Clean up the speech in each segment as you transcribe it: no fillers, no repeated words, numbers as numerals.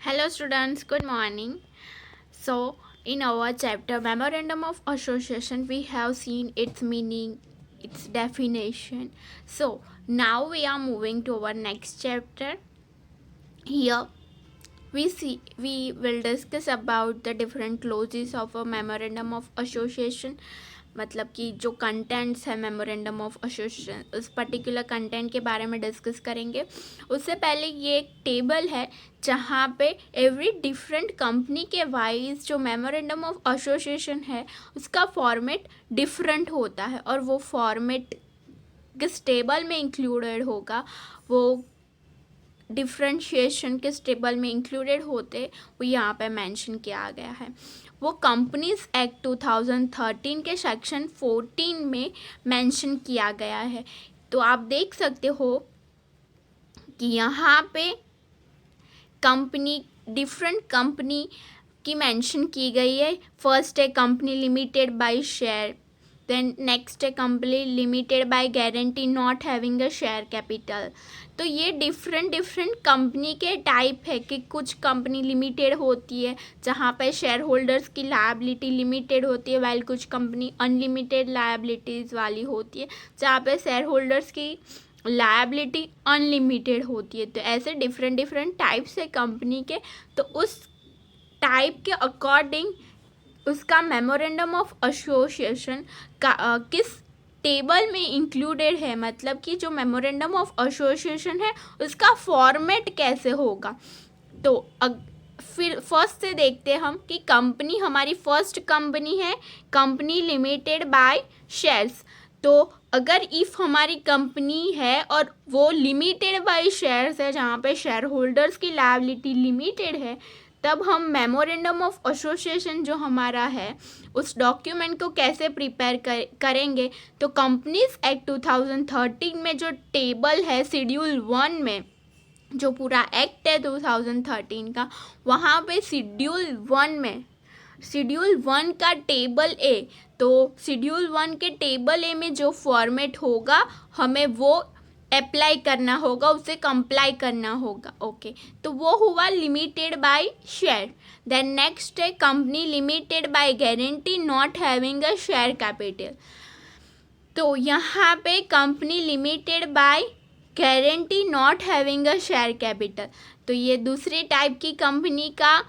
Hello students, good morning. So, in our chapter Memorandum of Association, we have seen its meaning, its definition. So, now we are moving to our next chapter. Here we will discuss about the different clauses of a memorandum of association. मतलब कि जो contents है memorandum of association उस particular content के बारे में discuss करेंगे. उससे पहले ये एक टेबल है जहाँ पे एवरी डिफरेंट कंपनी के वाइज जो मेमोरेंडम ऑफ एसोसिएशन है उसका फॉर्मेट डिफरेंट होता है और वो फॉर्मेट किस टेबल में इंक्लूडेड होगा, वो डिफ्रेंशिएशन किस टेबल में इंक्लूडेड होते वो यहाँ पे मेंशन किया गया है. वो कंपनीज एक्ट 2013 के सेक्शन 14 में मेंशन किया गया है. तो आप देख सकते हो कि यहाँ पे कंपनी डिफरेंट कंपनी की मेंशन की गई है. फर्स्ट है company limited by share, then next है company limited by guarantee not having a share capital. तो ये डिफरेंट कंपनी के टाइप है कि कुछ कंपनी लिमिटेड होती है जहाँ पे शेयर होल्डर्स की लायबिलिटी लिमिटेड होती है, वाइल कुछ कंपनी अनलिमिटेड लायबिलिटीज़ वाली होती है जहाँ पे शेयर होल्डर्स की लायबिलिटी अनलिमिटेड होती है. तो ऐसे डिफरेंट टाइप्स है कंपनी के. तो उस टाइप के अकॉर्डिंग उसका मेमोरेंडम ऑफ एसोसिएशन का किस टेबल में इंक्लूडेड है, मतलब कि जो मेमोरेंडम ऑफ एसोसिएशन है उसका फॉर्मेट कैसे होगा. तो फिर फर्स्ट से देखते हैं हम कि कंपनी हमारी फर्स्ट कंपनी है कंपनी लिमिटेड बाय शेयर्स. तो अगर इफ़ हमारी कंपनी है और वो लिमिटेड बाय शेयर्स है जहाँ पे शेयर होल्डर्स की लायबिलिटी लिमिटेड है, तब हम मेमोरेंडम ऑफ एसोसिएशन जो हमारा है उस डॉक्यूमेंट को कैसे प्रिपेयर करेंगे. तो कंपनीज एक्ट 2013 में जो टेबल है शेड्यूल 1 में, जो पूरा एक्ट है 2013 का, वहाँ पे शेड्यूल 1 का टेबल ए, तो शेड्यूल 1 के टेबल ए में जो फॉर्मेट होगा हमें वो अप्लाई करना होगा, उसे कंप्लाई करना होगा. ओके, तो वो हुआ limited by share. Then next है company limited by guarantee not having a share capital. तो यहाँ पे company limited by guarantee not having a share capital. तो ये दूसरी टाइप की कंपनी का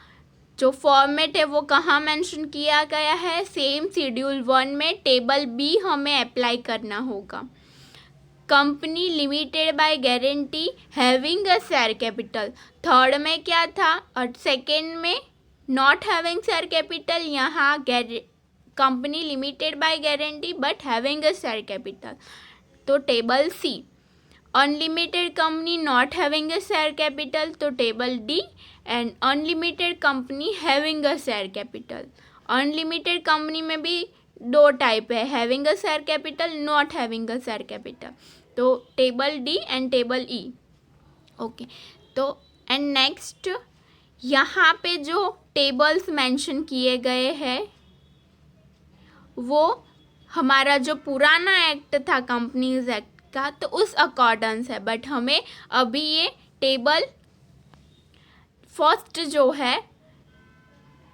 जो फॉर्मेट है वो कहाँ मेंशन किया गया है, सेम शेड्यूल 1 में टेबल बी हमें अप्लाई करना होगा. Company limited by guarantee having a share capital, third में क्या था और सेकेंड में नॉट हैविंग शेयर कैपिटल. यहाँ company limited by guarantee but having a share capital. तो table C. Unlimited company not having a share capital, तो table D. And unlimited company having a share capital. Unlimited company में भी दो type है, having a share capital, not having a share capital. तो table D and table E. Okay, तो and next यहाँ पे जो टेबल्स मेंशन किए गए हैं वो हमारा जो पुराना एक्ट था कंपनीज एक्ट का, तो उस अकॉर्डेंस है. बट हमें अभी ये टेबल फर्स्ट जो है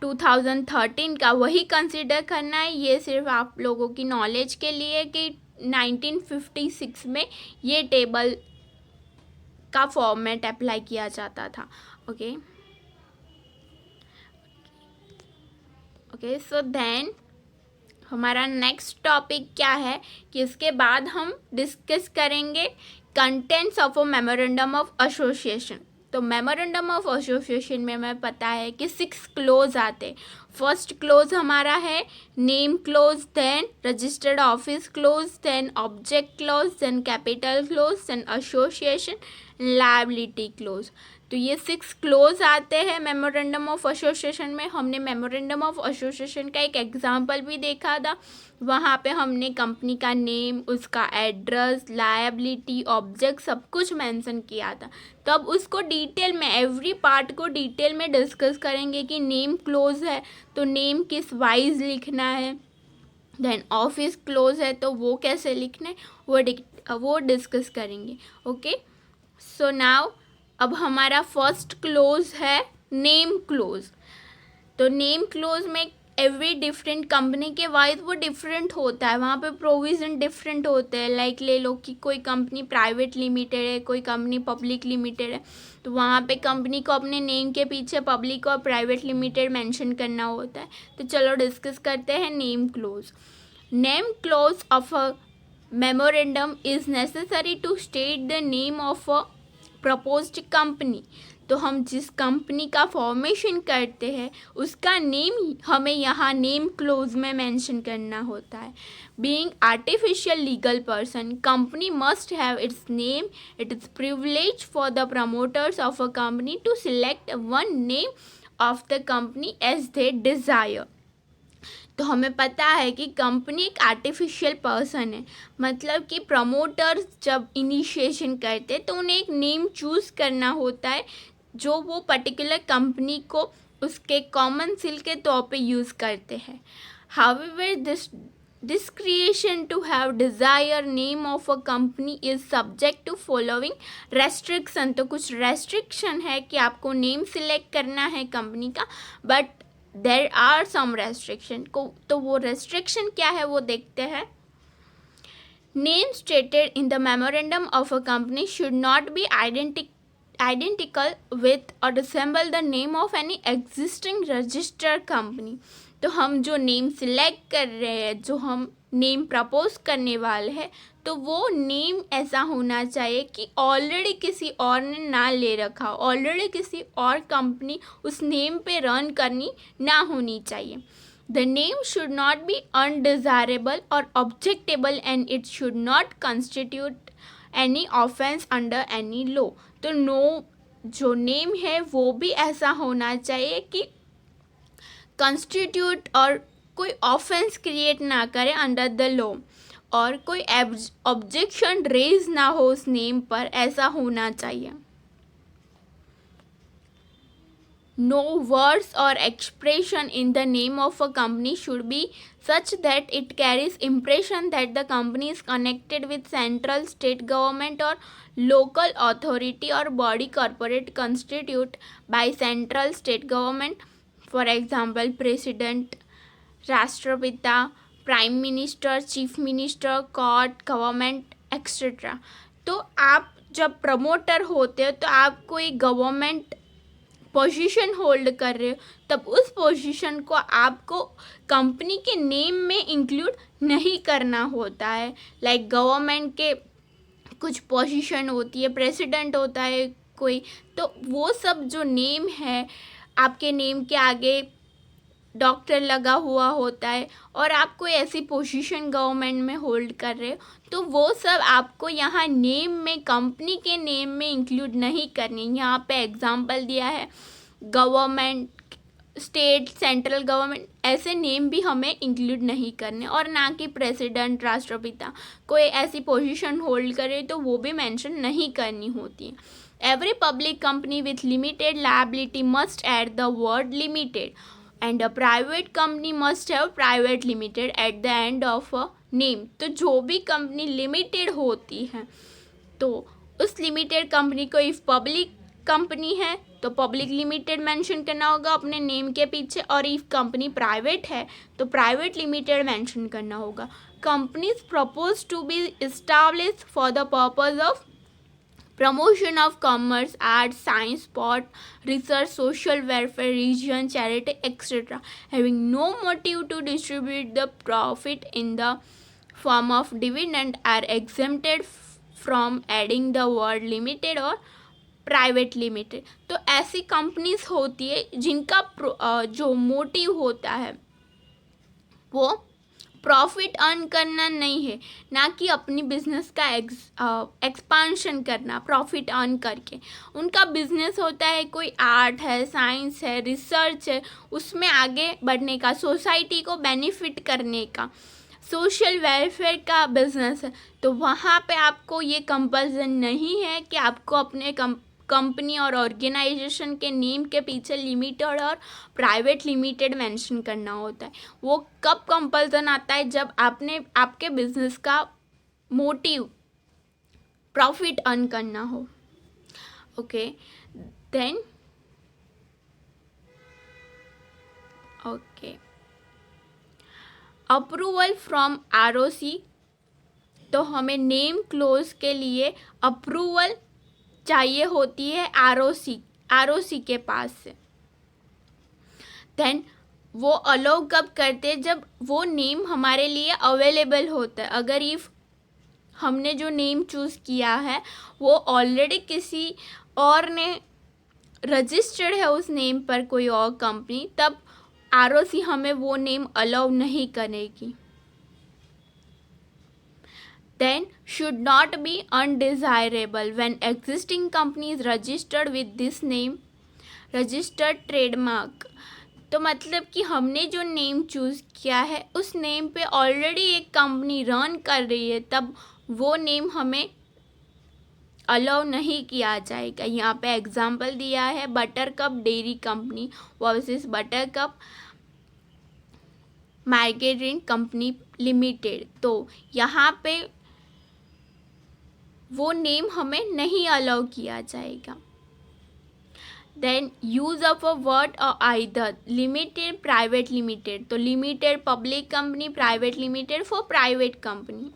2013 का वही कंसिडर करना है. ये सिर्फ आप लोगों की नॉलेज के लिए कि 1956 में ये टेबल का फॉर्मेट अप्लाई किया जाता था. ओके, सो देन हमारा नेक्स्ट टॉपिक क्या है कि इसके बाद हम डिस्कस करेंगे contents of a memorandum of association. तो मेमोरेंडम ऑफ एसोसिएशन में हमें पता है कि 6 क्लोज आते. फर्स्ट क्लोज हमारा है name clause, then registered office clause, then object clause, then capital clause, then association liability clause. तो ये 6 क्लोज आते हैं मेमोरेंडम ऑफ एसोसिएशन में. हमने मेमोरेंडम ऑफ एसोसिएशन का एक एग्जांपल भी देखा था. वहाँ पे हमने कंपनी का नेम, उसका एड्रेस, लायबिलिटी, ऑब्जेक्ट सब कुछ मेंशन किया था. तो अब उसको डिटेल में एवरी पार्ट को डिटेल में डिस्कस करेंगे कि नेम क्लोज है तो नेम किस वाइज लिखना है, देन ऑफिस क्लोज है तो वो कैसे लिखना है वो डिस्कस करेंगे. ओके, सो नाउ अब हमारा फर्स्ट क्लोज है नेम क्लोज। तो नेम क्लोज में एवरी डिफरेंट कंपनी के वाइज वो डिफरेंट होता है, वहाँ पे प्रोविज़न डिफरेंट होते हैं। लाइक ले लो कि कोई कंपनी प्राइवेट लिमिटेड है, कोई कंपनी पब्लिक लिमिटेड है, तो वहाँ पे कंपनी को अपने नेम के पीछे पब्लिक और प्राइवेट लिमिटेड मेंशन करना होता है। तो चलो डिस्कस करते हैं name clause. Name clause of a memorandum is necessary to state the name of a proposed company. तो हम जिस कंपनी का फॉर्मेशन करते हैं उसका नेम हमें यहाँ नेम क्लोज में मेंशन करना होता है। Being artificial legal person, company must have its name. It is privilege for the promoters of a company to select one name of the company as they desire. तो हमें पता है कि company एक आर्टिफिशियल पर्सन है, मतलब कि promoters जब इनिशिएशन करते तो उन्हें एक नेम चूज़ करना होता है जो वो पर्टिकुलर कंपनी को उसके कॉमन सील के तौर पे यूज़ करते हैं। However this creation to have desire name of a company is subject to following restriction. तो कुछ रेस्ट्रिक्शन है कि आपको नेम सिलेक्ट करना है कंपनी का, but there are some restriction को। तो वो रेस्ट्रिक्शन क्या है वो देखते हैं। Name stated in the memorandum of a company should not be identical with or resemble the name of any existing registered company। तो हम जो नेम सिलेक्ट कर रहे हैं, जो हम नेम प्रपोज करने वाले हैं, तो वो नेम ऐसा होना चाहिए कि ऑलरेडी किसी और ने ना ले रखा हो, ऑलरेडी किसी और कंपनी उस नेम पे रन करनी ना होनी चाहिए। The name should not be undesirable or objectable and it should not constitute any offense under any law। तो जो नेम है वो भी ऐसा होना चाहिए कि कंस्टिट्यूट और कोई ऑफेंस क्रिएट ना करे अंडर द लॉ, और कोई ऑब्जेक्शन रेज ना हो उस नेम पर, ऐसा होना चाहिए। No words or expression in the name of a company should be such that it carries impression that the company is connected with central state government or local authority or body corporate constituted by central state government, for example president, राष्ट्रपिता, prime minister, chief minister, court, government etcetera. तो आप जब promoter होते हो तो आप कोई government position hold कर रहे हो, तब उस पोजीशन को आपको कंपनी के नेम में इंक्लूड नहीं करना होता है। लाइक गवर्नमेंट के कुछ पोजीशन होती है, प्रेसिडेंट होता है कोई, तो वो सब जो नेम है आपके नेम के आगे डॉक्टर लगा हुआ होता है और आप कोई ऐसी पोजीशन गवर्नमेंट में होल्ड कर रहे हो, तो वो सब आपको यहाँ नेम में, कंपनी के नेम में इंक्लूड नहीं करनी। यहाँ पे एग्जांपल दिया है गवर्नमेंट, स्टेट, सेंट्रल गवर्नमेंट, ऐसे नेम भी हमें इंक्लूड नहीं करने, और ना कि प्रेसिडेंट, राष्ट्रपिता, कोई ऐसी पोजीशन होल्ड करे तो वो भी मेंशन नहीं करनी होती है। Every public company with limited liability must add the word limited and a private company must have private limited at the end of a name. तो जो भी कंपनी लिमिटेड होती है तो उस लिमिटेड कंपनी को, इफ पब्लिक कंपनी है तो पब्लिक लिमिटेड मेंशन करना होगा अपने नेम के पीछे, और इफ कंपनी प्राइवेट है तो प्राइवेट लिमिटेड मेंशन करना होगा। Companies propose to be established for the purpose of promotion of commerce, arts, science, sport, research, social welfare, religion, charity, etc., having no motive to distribute the profit in the form of dividend, are exempted from adding the word limited or private limited. तो ऐसी companies होती है जिनका जो motive होता है वो profit earn करना नहीं है, ना कि अपनी बिजनेस का एक्सपांशन करना प्रॉफिट अर्न करके। उनका बिजनेस होता है कोई आर्ट है, साइंस है, रिसर्च है, उसमें आगे बढ़ने का, सोसाइटी को बेनिफिट करने का, सोशल वेलफेयर का बिजनेस है। तो वहाँ पे आपको ये कंपल्सन नहीं है कि आपको अपने कंपनी और ऑर्गेनाइजेशन के नेम के पीछे लिमिटेड और प्राइवेट लिमिटेड मेंशन करना होता है। वो कब कंपल्सन आता है, जब आपके बिजनेस का मोटिव प्रॉफिट अर्न करना हो। Okay, then okay, approval from ROC, तो हमें नेम क्लोज के लिए अप्रूवल चाहिए होती है आरओसी के पास से। देन वो अलाउ कब करते हैं, जब वो नेम हमारे लिए अवेलेबल होता है। अगर इफ हमने जो नेम चूज़ किया है वो ऑलरेडी किसी और ने रजिस्टर्ड है उस नेम पर, कोई और कंपनी, तब आरओसी हमें वो नेम अलाउ नहीं करेगी। Then should not be undesirable when existing company is registered with this name, registered trademark। तो मतलब कि हमने जो नेम चूज़ किया है उस नेम पे ऑलरेडी एक कंपनी रन कर रही है, तब वो नेम हमें अलाउ नहीं किया जाएगा। यहाँ पे एग्जांपल दिया है Buttercup dairy company versus Buttercup margarine company limited, तो यहाँ पे वो नेम हमें नहीं अलाउ किया जाएगा। Then use of a word और आइदर लिमिटेड प्राइवेट लिमिटेड, तो limited public company, private limited for private company.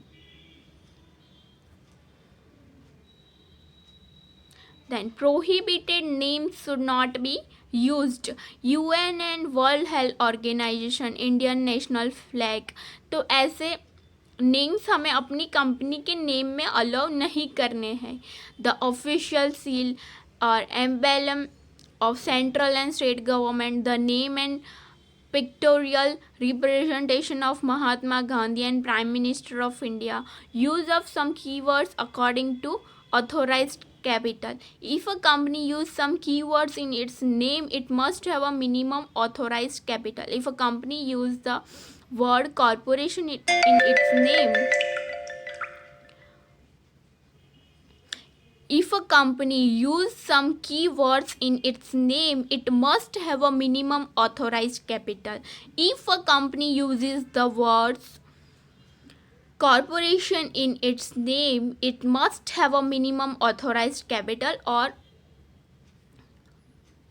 Then prohibited names should not be used, UN and World Health Organization, Indian national flag, तो ऐसे names हमें अपनी company के name में allow नहीं करने हैं। द ऑफिशियल सील और emblem of central and state government, the name and pictorial representation of Mahatma Gandhi and prime minister of India, use of some keywords according to authorized capital. If a company use some keywords in its name, it must have a minimum authorized capital. If a company use the word corporation in its name, if a company use some keywords in its name, it must have a minimum authorized capital. If a company uses the words corporation in its name, it must have a minimum authorized capital or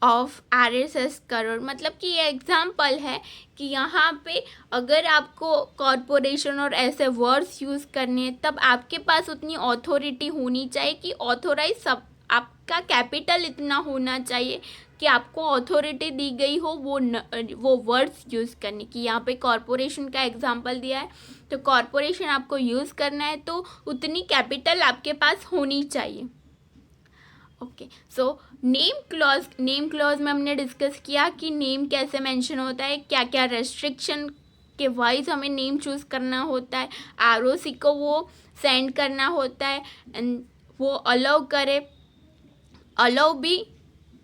of RSS crore. मतलब कि ये example है कि यहाँ पे अगर आपको corporation और ऐसे वर्ड्स यूज़ करने हैं तब आपके पास उतनी ऑथोरिटी होनी चाहिए कि ऑथोराइज सब, आपका कैपिटल इतना होना चाहिए कि आपको अथॉरिटी दी गई हो वो वर्ड्स यूज़ करने की। यहाँ पे कॉरपोरेशन का एग्जांपल दिया है, तो कॉरपोरेशन आपको यूज़ करना है तो उतनी कैपिटल आपके पास होनी चाहिए। ओके, सो नेम क्लॉज में हमने डिस्कस किया कि नेम कैसे मेंशन होता है, क्या क्या रेस्ट्रिक्शन के वाइज हमें नेम चूज़ करना होता है, ROC को वो सेंड करना होता है एंड वो अलाउ भी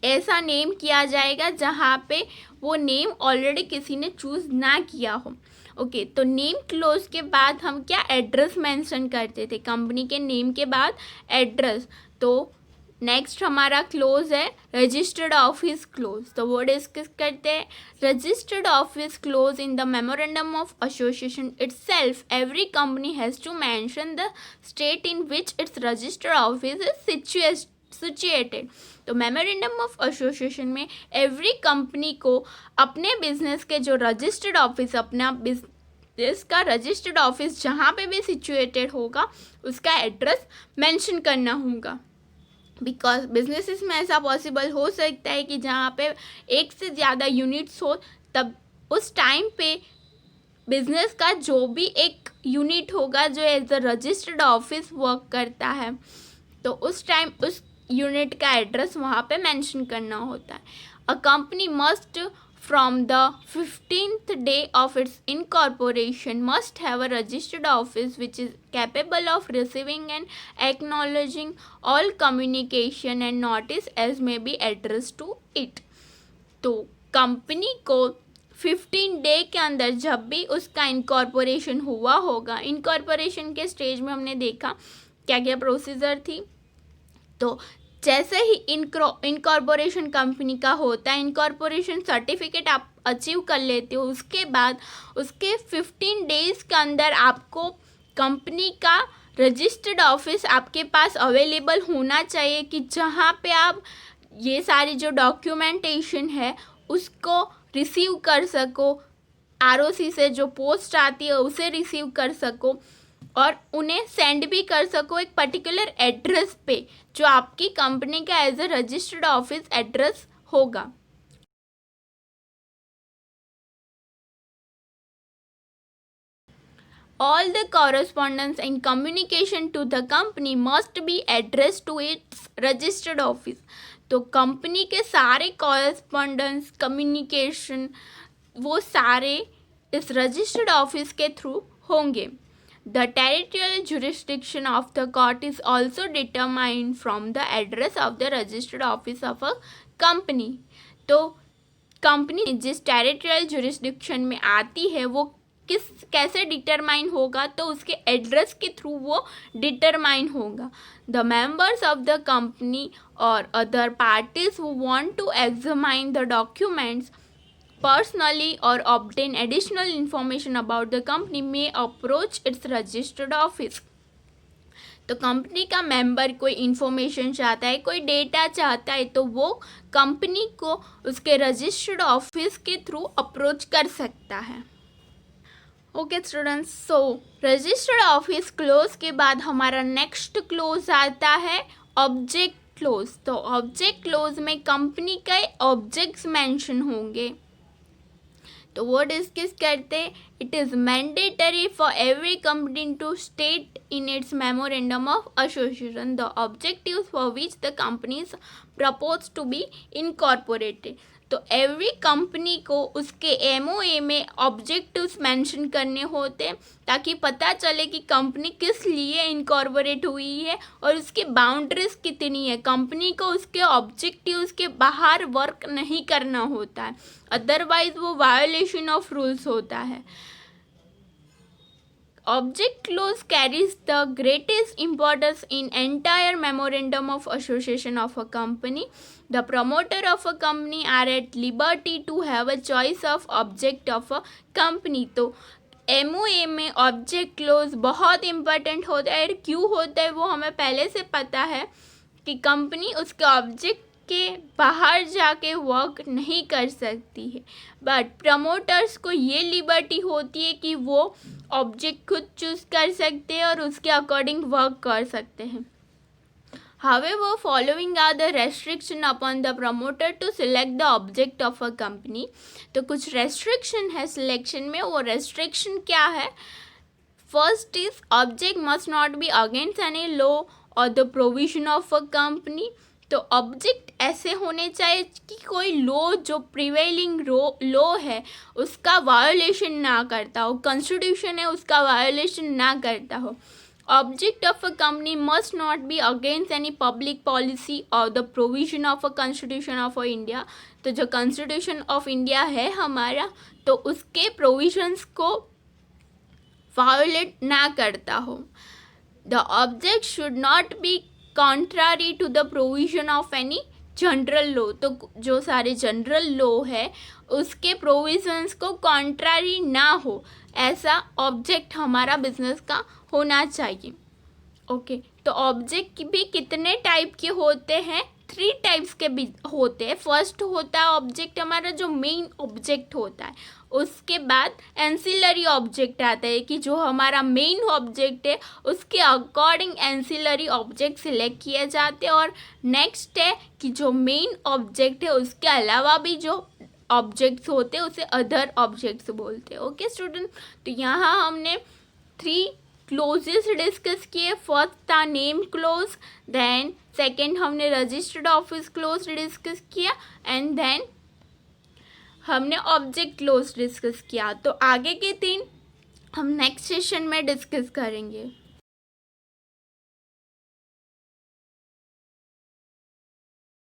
ऐसा नेम किया जाएगा जहाँ पे वो नेम ऑलरेडी किसी ने चूज़ ना किया हो। ओके, तो नेम क्लोज के बाद हम क्या एड्रेस मेंशन करते थे, कंपनी के नेम के बाद एड्रेस। तो नेक्स्ट हमारा क्लोज है रजिस्टर्ड ऑफिस क्लोज। तो वो डिस्कस करते हैं registered office clause in the memorandum of association itself every company has to mention the state in which its registered office is situated. तो मेमोरेंडम ऑफ एसोसिएशन में every company को अपने business के जो रजिस्टर्ड ऑफिस, अपना business का registered office जहाँ पे भी सिचुएटेड होगा उसका एड्रेस मेंशन करना होगा। बिकॉज बिजनेसेस में ऐसा पॉसिबल हो सकता है कि जहाँ पे एक से ज़्यादा यूनिट्स हो, तब उस टाइम पे बिजनेस का जो भी एक यूनिट होगा जो as a registered office work करता है, तो उस टाइम उस यूनिट का एड्रेस वहाँ पे मेंशन करना होता है। अ company must from the 15th day of its incorporation must have a registered office which is capable of receiving and acknowledging all communication and notice as may be addressed to it। तो company को 15 day के अंदर जब भी उसका incorporation हुआ होगा, incorporation के स्टेज में हमने देखा क्या क्या प्रोसीजर थी। तो जैसे ही इनकॉर्पोरेशन कंपनी का होता है, इनकॉर्पोरेशन सर्टिफिकेट आप अचीव कर लेते हो, उसके बाद उसके 15 डेज़ के अंदर आपको कंपनी का रजिस्टर्ड ऑफिस आपके पास अवेलेबल होना चाहिए कि जहाँ पे आप ये सारी जो डॉक्यूमेंटेशन है उसको रिसीव कर सको, आरओसी से जो पोस्ट आती है उसे रिसीव कर सको और उन्हें सेंड भी कर सको एक पर्टिकुलर एड्रेस पे जो आपकी कंपनी का as a registered office address होगा। All the correspondence and communication to the company must be addressed to its registered office। तो कंपनी के सारे कॉरेस्पॉन्डेंस कम्युनिकेशन वो सारे इस रजिस्टर्ड ऑफिस के थ्रू होंगे। The territorial jurisdiction of the court is also determined from the address of the registered office of a company। तो company जिस टेरिटोरियल जुरिस्डिक्शन में आती है वो कैसे डिटरमाइन होगा, तो उसके एड्रेस के थ्रू वो डिटरमाइन होगा। The members of the company और other parties who want to examine the documents personally और obtain additional information about the company may approach its registered office. तो कंपनी का मेंबर कोई इन्फॉर्मेशन चाहता है, कोई डेटा चाहता है, तो वो कंपनी को उसके रजिस्टर्ड ऑफिस के थ्रू अप्रोच कर सकता है। Okay students, so registered office clause के बाद हमारा नेक्स्ट क्लोज आता है ऑब्जेक्ट क्लोज। तो ऑब्जेक्ट क्लोज में कंपनी के ऑब्जेक्ट्स मेंशन होंगे। तो वो डिस्कस करते, it is mandatory for every company to state in its memorandum of association the objectives for which the companies propose to be incorporated. तो every company को उसके MOA में ऑब्जेक्टिव्स मेंशन करने होते ताकि पता चले कि कंपनी किस लिए इनकॉर्पोरेट हुई है और उसकी बाउंड्रीज कितनी है। कंपनी को उसके ऑब्जेक्टिव्स के बाहर वर्क नहीं करना होता है, अदरवाइज वो वायोलेशन ऑफ रूल्स होता है। Object clause carries the greatest importance in entire memorandum of association of a company. The promoter of a company are at liberty to have a choice of object of a company। तो MOA में object close बहुत important होता है। क्यों होता है वो हमें पहले से पता है कि कंपनी उसके ऑब्जेक्ट के बाहर जाके वर्क नहीं कर सकती है, बट प्रमोटर्स को ये लिबर्टी होती है कि वो ऑब्जेक्ट खुद चूज़ कर सकते हैं और उसके अकॉर्डिंग वर्क कर सकते हैं। However, following are the restriction upon the promoter to select the object of a company। तो कुछ रेस्ट्रिक्शन है सिलेक्शन में। वो रेस्ट्रिक्शन क्या है? First is object must not be against any law और the provision of a company. तो object ऐसे होने चाहिए कि कोई लॉ जो प्रिवेलिंग लॉ है उसका वायोलेशन ना करता हो, कॉन्स्टिट्यूशन है उसका वायोलेशन ना करता हो। Object of a company must not be against any public policy और the provision of a constitution of India. तो जो कॉन्स्टिट्यूशन ऑफ इंडिया है हमारा, तो उसके प्रोविजंस को वायोलेट ना करता हो। The object should not be contrary to the provision of any general law. तो जो सारे जनरल लॉ है उसके प्रोविजंस को कॉन्ट्रारी ना हो, ऐसा ऑब्जेक्ट हमारा बिजनेस का होना चाहिए। ओके, तो ऑब्जेक्ट भी कितने टाइप के होते हैं? 3 टाइप्स के भी होते हैं। फर्स्ट होता है ऑब्जेक्ट हमारा जो मेन ऑब्जेक्ट होता है, उसके बाद एंसिलरी ऑब्जेक्ट आता है कि जो हमारा मेन ऑब्जेक्ट है उसके अकॉर्डिंग एंसिलरी ऑब्जेक्ट सिलेक्ट किए जाते हैं। और नेक्स्ट है कि जो मेन ऑब्जेक्ट है उसके अलावा भी जो ऑब्जेक्ट्स होते हैं उसे अदर ऑब्जेक्ट्स बोलते हैं। ओके स्टूडेंट, तो यहाँ हमने 3 क्लोजेस डिस्कस किए। फर्स्ट था नेम क्लोज, देन सेकेंड हमने रजिस्टर्ड ऑफिस क्लोज डिस्कस किया एंड देन हमने ऑब्जेक्ट क्लोज डिस्कस किया। तो आगे के 3 हम नेक्स्ट सेशन में डिस्कस करेंगे।